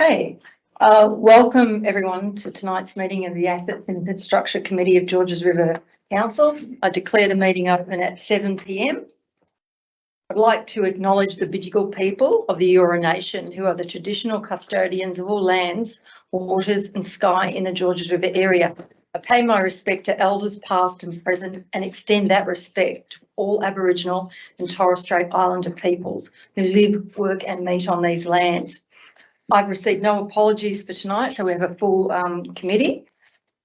Hey, welcome everyone to tonight's meeting of the Assets and Infrastructure Committee of Georges River Council. I declare the meeting open at 7 p.m. I'd like to acknowledge the Bidjigal people of the Eora Nation, who are the traditional custodians of all lands, waters and sky in the Georges River area. I pay my respect to elders past and present and extend that respect to all Aboriginal and Torres Strait Islander peoples who live, work and meet on these lands. I've received no apologies for tonight, so we have a full committee.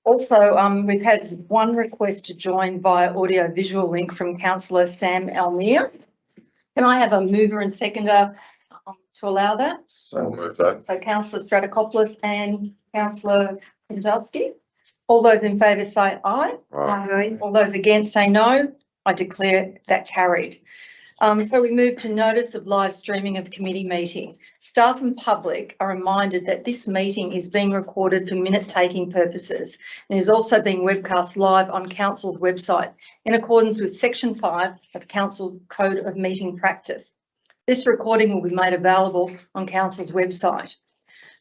Also, we've had one request to join via audio-visual link from Councillor Sam Almere. Can I have a mover and seconder to allow that? So move that. So Councillor Stratokopoulos and Councillor Kondalski. All those in favour say aye. Aye. All those against say no. I declare that carried. So we move to notice of live streaming of committee meeting. Staff and public are reminded that this meeting is being recorded for minute-taking purposes and is also being webcast live on Council's website in accordance with Section 5 of Council Code of Meeting Practice. This recording will be made available on Council's website.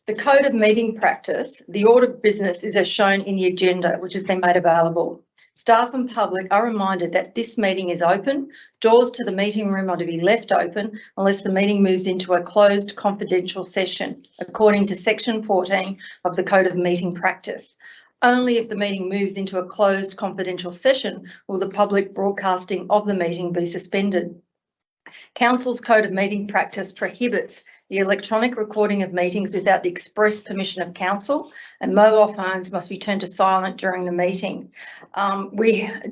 The Code of Meeting Practice, the order of business is as shown in the agenda, which has been made available. Staff and public are reminded that this meeting is open. Doors to the meeting room are to be left open unless the meeting moves into a closed confidential session, according to Section 14 of the Code of Meeting Practice. Only if the meeting moves into a closed confidential session will the public broadcasting of the meeting be suspended. Council's Code of Meeting Practice prohibits the electronic recording of meetings without the express permission of council, and mobile phones must be turned to silent during the meeting.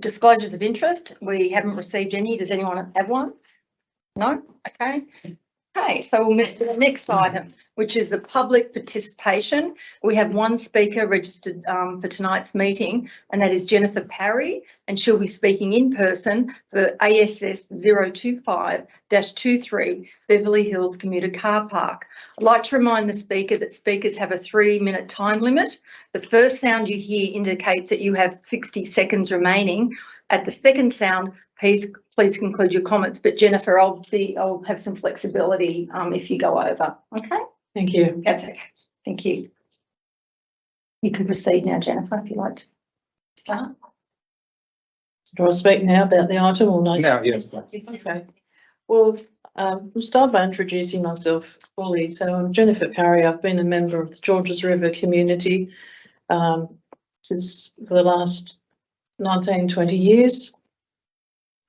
Disclosures of interest, we haven't received any. Does anyone have one? No? Okay. Okay, so we'll move to the next item, which is the public participation. We have one speaker registered for tonight's meeting, and that is Jennifer Parry, and she'll be speaking in person for ASS 025-23 Beverly Hills Commuter Car Park. I'd like to remind the speaker that speakers have a 3-minute time limit. The first sound you hear indicates that you have 60 seconds remaining. At the second sound, please conclude your comments. But Jennifer, I'll have some flexibility if you go over. Okay. Thank you. That's okay. Thank you. You can proceed now, Jennifer, if you'd like to start. Do I speak now about the item or no? Now, yes. Okay. Well, we'll start by introducing myself fully. So I'm Jennifer Parry. I've been a member of the Georges River community since for the last 19-20 years.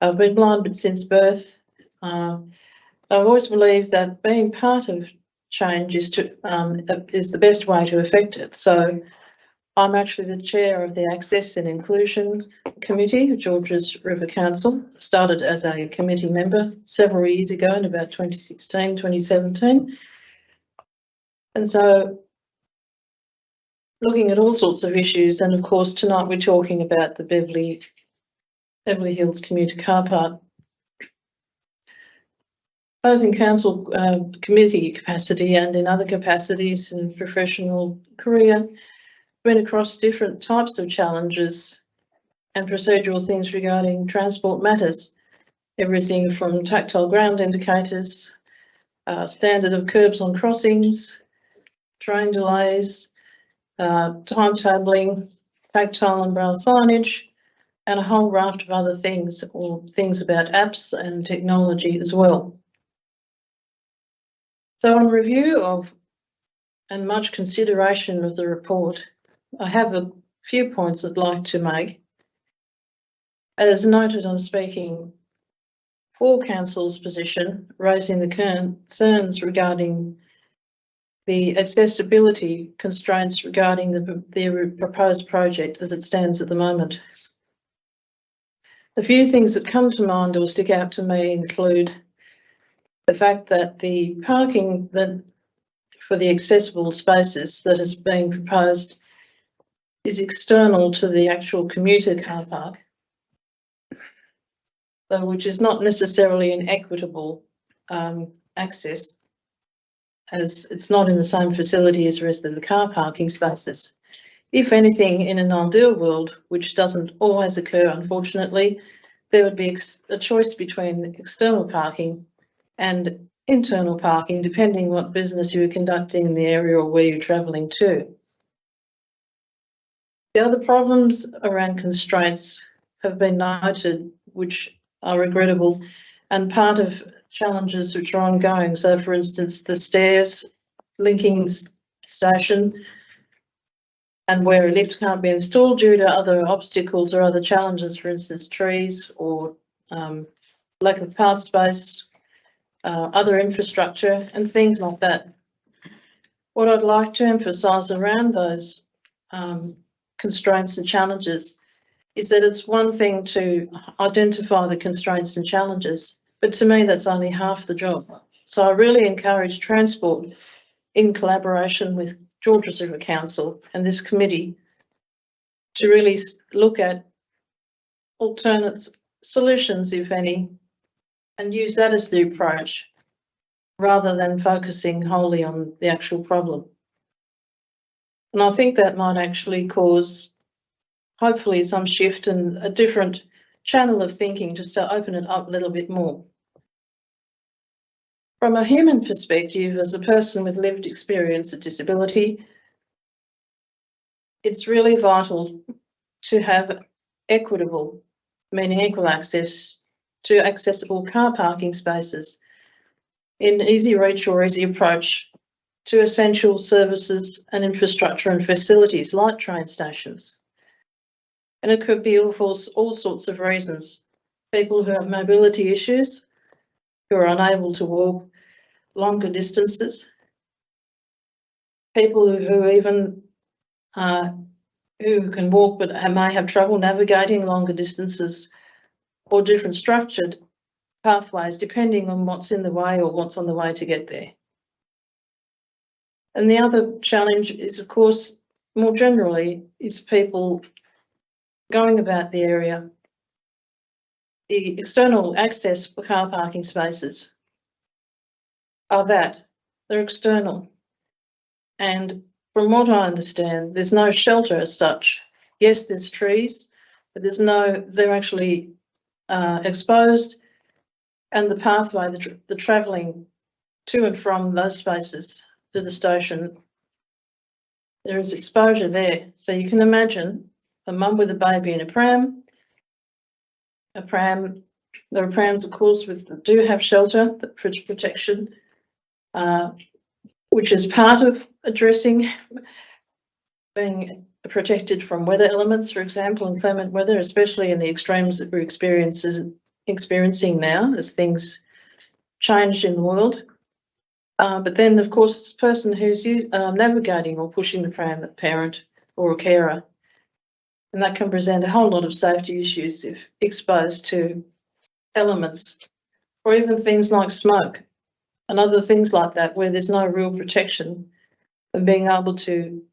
I've been blind since birth. I've always believed that being part of change is the best way to affect it. So I'm actually the chair of the Access and Inclusion Committee of Georges River Council. Started as a committee member several years ago in about 2016, 2017. And so looking at all sorts of issues, and of course tonight we're talking about the Beverly Hills Commuter Car Park. Both in council committee capacity and in other capacities in professional career, been across different types of challenges and procedural things regarding transport matters. Everything from tactile ground indicators, standard of curbs on crossings, train delays, timetabling, tactile and braille signage, and a whole raft of other things, or things about apps and technology as well. So on review of and much consideration of the report, I have a few points I'd like to make. As noted, I'm speaking for Council's position, raising the concerns regarding the accessibility constraints regarding the proposed project as it stands at the moment. A few things that come to mind or stick out to me include the fact that the parking for the accessible spaces that is being proposed is external to the actual commuter car park, which is not necessarily an equitable access, as it's not in the same facility as the rest of the car parking spaces. If anything, in an ideal world, which doesn't always occur, unfortunately, there would be a choice between external parking and internal parking, depending what business you are conducting in the area or where you're travelling to. The other problems around constraints have been noted, which are regrettable, and part of challenges which are ongoing. So, for instance, the stairs linking station and where a lift can't be installed due to other obstacles or other challenges, for instance, trees or lack of path space, other infrastructure and things like that. What I'd like to emphasise around those constraints and challenges is that it's one thing to identify the constraints and challenges, but to me that's only half the job. So I really encourage Transport, in collaboration with Georges River Council and this committee, to really look at alternate solutions, if any, and use that as the approach rather than focusing wholly on the actual problem. And I think that might actually cause, hopefully, some shift and a different channel of thinking just to open it up a little bit more. From a human perspective, as a person with lived experience of disability, it's really vital to have equitable, meaning equal access to accessible car parking spaces in easy reach or easy approach to essential services and infrastructure and facilities like train stations. And it could be for all sorts of reasons. People who have mobility issues, who are unable to walk longer distances, people who even who can walk but may have trouble navigating longer distances, or different structured pathways depending on what's in the way or what's on the way to get there. And the other challenge is, of course, more generally, is people going about the area. The external access for car parking spaces are they're external. And from what I understand, there's no shelter as such. Yes, there's trees, but they're actually exposed, and the pathway, the travelling to and from those spaces to the station, there is exposure there. So you can imagine a mum with a baby in a pram. There are prams, of course, that do have shelter, protection, which is part of addressing being protected from weather elements, for example, inclement weather, especially in the extremes that we're experiencing now as things change in the world. But then, of course, it's a person who's navigating or pushing the pram, a parent or a carer, and that can present a whole lot of safety issues if exposed to elements, or even things like smoke and other things like that, where there's no real protection and being able to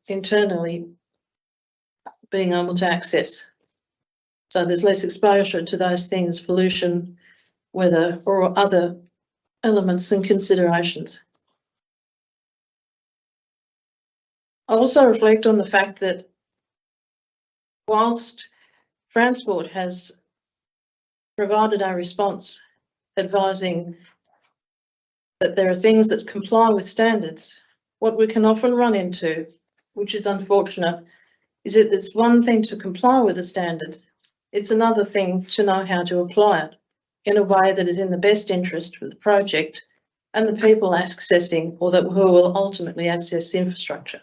access. So there's less exposure to those things, pollution, weather, or other elements and considerations. I also reflect on the fact that whilst Transport has provided a response advising that there are things that comply with standards, what we can often run into, which is unfortunate, is that it's one thing to comply with the standards, it's another thing to know how to apply it in a way that is in the best interest for the project and the people accessing, or who will ultimately access the infrastructure.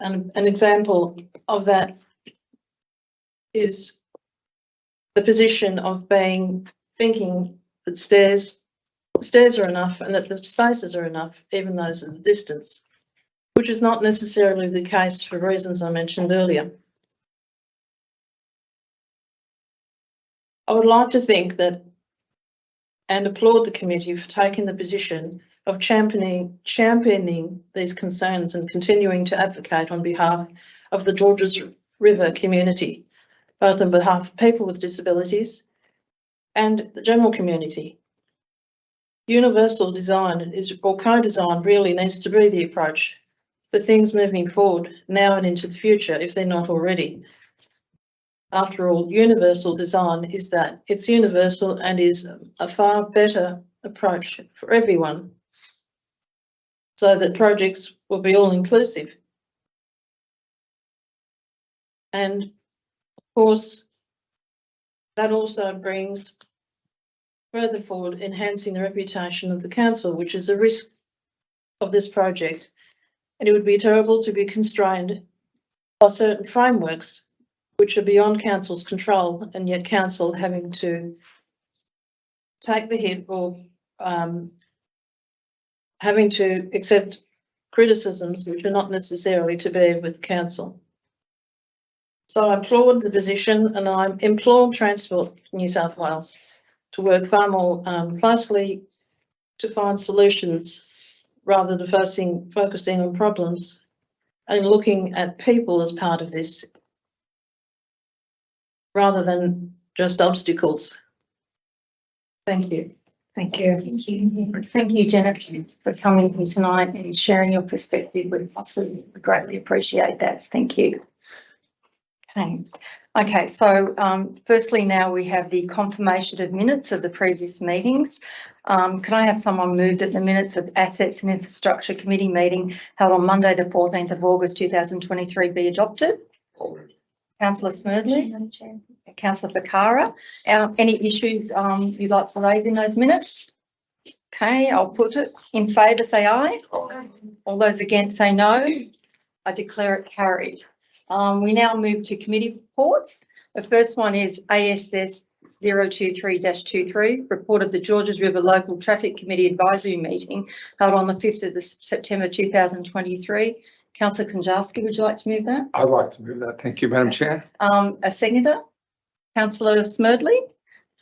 And an example of that is the position of thinking that stairs are enough and that the spaces are enough, even those at the distance, which is not necessarily the case for reasons I mentioned earlier. I would like to think that and applaud the committee for taking the position of championing these concerns and continuing to advocate on behalf of the Georges River community, both on behalf of people with disabilities and the general community. Universal design or co-design really needs to be the approach for things moving forward now and into the future, if they're not already. After all, universal design is that. It's universal and is a far better approach for everyone so that projects will be all inclusive. And of course, that also brings further forward enhancing the reputation of the council, which is a risk of this project. And it would be terrible to be constrained by certain frameworks which are beyond council's control, and yet council having to take the hit or having to accept criticisms which are not necessarily to bear with council. So I applaud the position, and I implore Transport New South Wales to work far more closely to find solutions rather than focusing on problems and looking at people as part of this rather than just obstacles. Thank you. Thank you. Thank you. Thank you, Jennifer, for coming here tonight and sharing your perspective with us. We greatly appreciate that. Thank you. Okay, so firstly now we have the confirmation of minutes of the previous meetings. Can I have someone move that the minutes of Assets and Infrastructure Committee meeting held on Monday the 14th of August 2023 be adopted? Councillor Smerdley. Councillor Ficarra. Any issues you'd like to raise in those minutes? Okay, I'll put it. In favour say aye. All those against say no. I declare it carried. We now move to committee reports. The first one is ASS 023-23, report of the Georges River Local Traffic Committee Advisory Meeting held on the 5th of September 2023. Councillor Konjarski, would you like to move that? I'd like to move that. Thank you, Madam Chair. A seconder? Councillor Smerdley.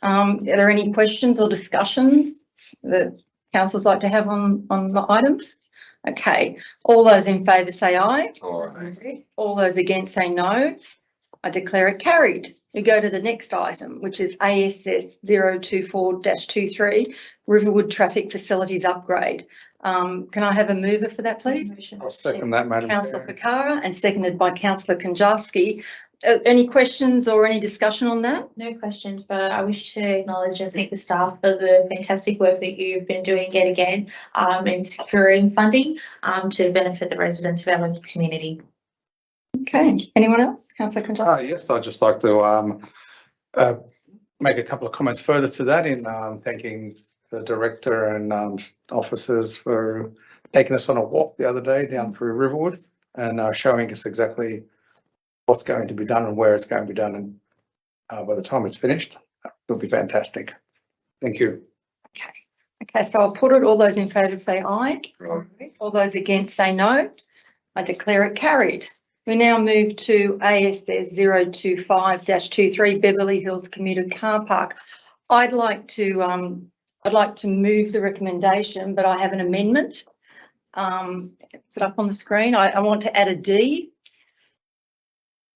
Are there any questions or discussions that councillors like to have on the items? Okay, all those in favour say aye. Aye. All those against say no. I declare it carried. We go to the next item, which is ASS 024-23, Riverwood Traffic Facilities Upgrade. Can I have a mover for that, please? I'll second that, Madam Councillor Chair. Ficarra and seconded by Councillor Konjarski. Any questions or any discussion on that? No questions, but I wish to acknowledge and thank the staff for the fantastic work that you've been doing yet again in securing funding to benefit the residents of our local community. Okay, anyone else? Councillor Konjarski? Yes, I'd just like to make a couple of comments further to that in thanking the director and officers for taking us on a walk the other day down through Riverwood and showing us exactly what's going to be done and where it's going to be done, and by the time it's finished, it'll be fantastic. Thank you. Okay, so I'll put it. All those in favour say aye. All those against say no. I declare it carried. We now move to ASS 025-23 Beverly Hills Commuter Car Park. I'd like to move the recommendation, but I have an amendment. Is it up on the screen? I want to add a D.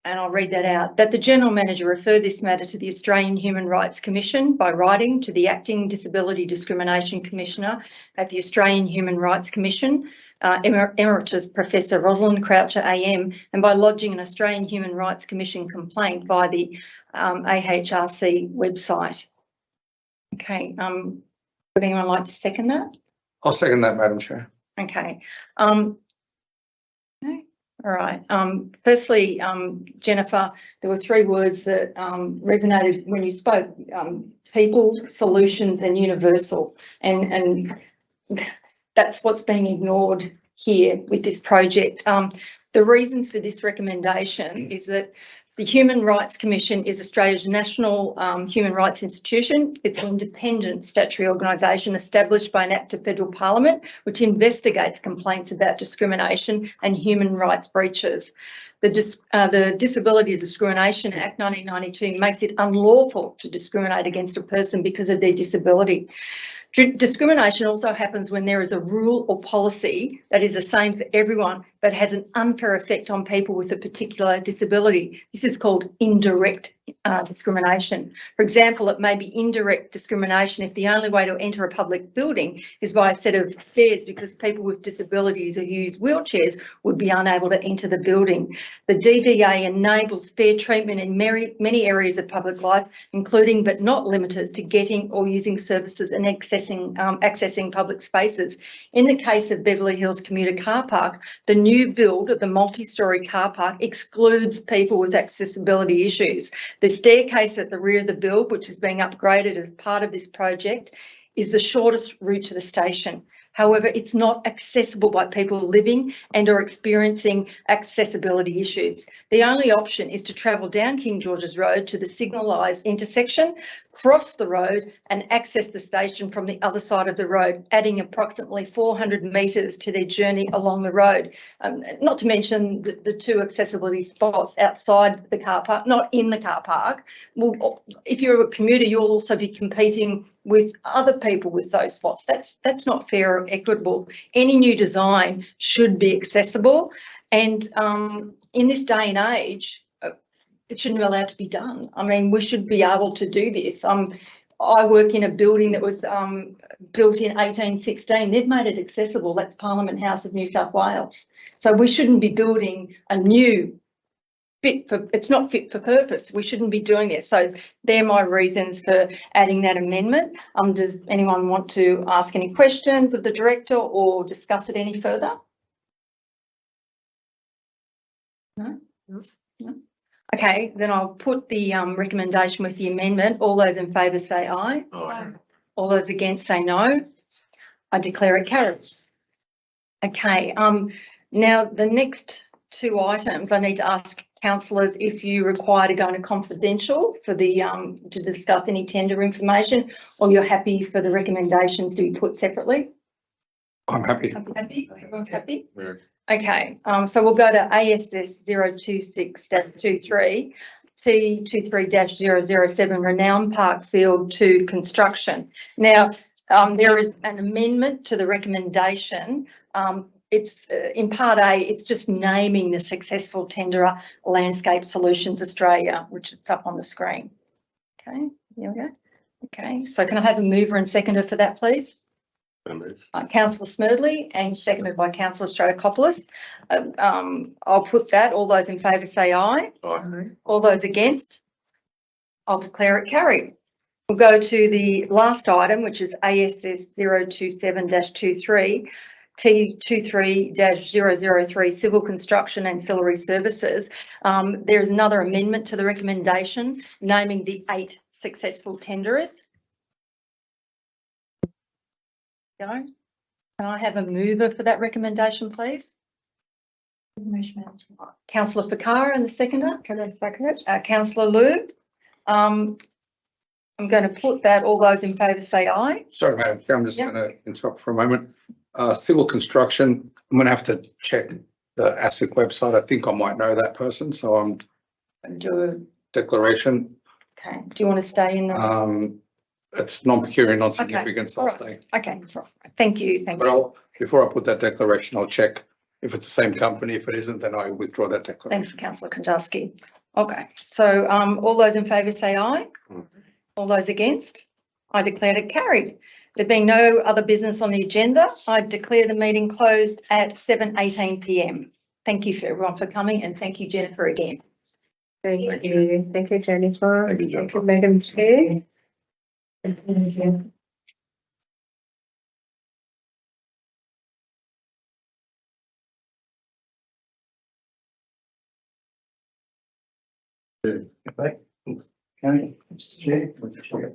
And I'll read that out, that the General Manager refer this matter to the Australian Human Rights Commission by writing to the Acting Disability Discrimination Commissioner at the Australian Human Rights Commission, Emeritus Professor Rosalind Croucher AM, and by lodging an Australian Human Rights Commission complaint via the AHRC website. Okay, would anyone like to second that? I'll second that, Madam Chair. Okay. All right. Firstly, Jennifer, there were three words that resonated when you spoke: people, solutions, and universal. And that's what's being ignored here with this project. The reasons for this recommendation is that the Human Rights Commission is Australia's national human rights institution. It's an independent statutory organisation established by an Act of Federal Parliament, which investigates complaints about discrimination and human rights breaches. The Disability Discrimination Act 1992 makes it unlawful to discriminate against a person because of their disability. Discrimination also happens when there is a rule or policy that is the same for everyone but has an unfair effect on people with a particular disability. This is called indirect discrimination. For example, it may be indirect discrimination if the only way to enter a public building is by a set of stairs because people with disabilities who use wheelchairs would be unable to enter the building. The DDA enables fair treatment in many areas of public life, including but not limited to getting or using services and accessing public spaces. In the case of Beverly Hills Commuter Car Park, the new build of the multi-storey car park excludes people with accessibility issues. The staircase at the rear of the build, which is being upgraded as part of this project, is the shortest route to the station. However, it's not accessible by people living and or experiencing accessibility issues. The only option is to travel down King George's Road to the signalised intersection, cross the road and access the station from the other side of the road, adding approximately 400 metres to their journey along the road. Not to mention the two accessibility spots outside the car park, not in the car park. Well, if you're a commuter, you'll also be competing with other people with those spots. That's not fair or equitable. Any new design should be accessible, and in this day and age, it shouldn't be allowed to be done. I mean, we should be able to do this. I work in a building that was built in 1816. They've made it accessible. That's Parliament House of New South Wales. So we shouldn't be building a new it's not fit for purpose. We shouldn't be doing this. So they're my reasons for adding that amendment. Does anyone want to ask any questions of the director or discuss it any further? No? No? Okay, then I'll put the recommendation with the amendment. All those in favour say aye. Aye. All those against say no. I declare it carried. Okay, now the next two items, I need to ask councillors if you require to go into confidential for the to discuss any tender information, or you're happy for the recommendations to be put separately. I'm happy. Happy? Everyone's happy? Yes. Okay, so we'll go to ASS 026-23 T23-007 Renown Park Field 2 construction. Now, there is an amendment to the recommendation. It's in part A, it's just naming the successful tenderer Landscape Solutions Australia, which it's up on the screen. Okay, there we go. Okay, so can I have a mover and seconder for that, please? Councillor Smerdley and seconded by Councillor Stratokopoulos. I'll put that. All those in favour say aye. Aye. All those against? I'll declare it carried. We'll go to the last item, which is ASS 027-23 T23-003 Civil Construction Ancillary Services. There's another amendment to the recommendation, naming the 8 successful tenderers. Can I have a mover for that recommendation, please? Councillor Fakara and the seconder. Can I second it? Councillor Liu. I'm going to put that. All those in favour say aye. Sorry, Madam Chair, I'm just going to interrupt for a moment. Civil construction, I'm going to have to check the ASIC website. I think I might know that person, so I'm declaration. Okay. Do you want to stay in the? It's non-peculiar, non-significant, so I'll stay. Okay. Thank you. Thank But you. before I put that declaration, I'll check if it's the same company. If it isn't, then I withdraw that declaration. Thanks, Councillor Kondarski. Okay. So all those in favour say aye. All those against? I declare it carried. There being no other business on the agenda, I declare the meeting closed at 7:18 p.m. Thank you for everyone for coming, and thank you, Jennifer, again. Thank you. Thank you, Jennifer. Thank you, Jennifer. Thank you, Madam Chair. Thank you. County, Mr. Chair,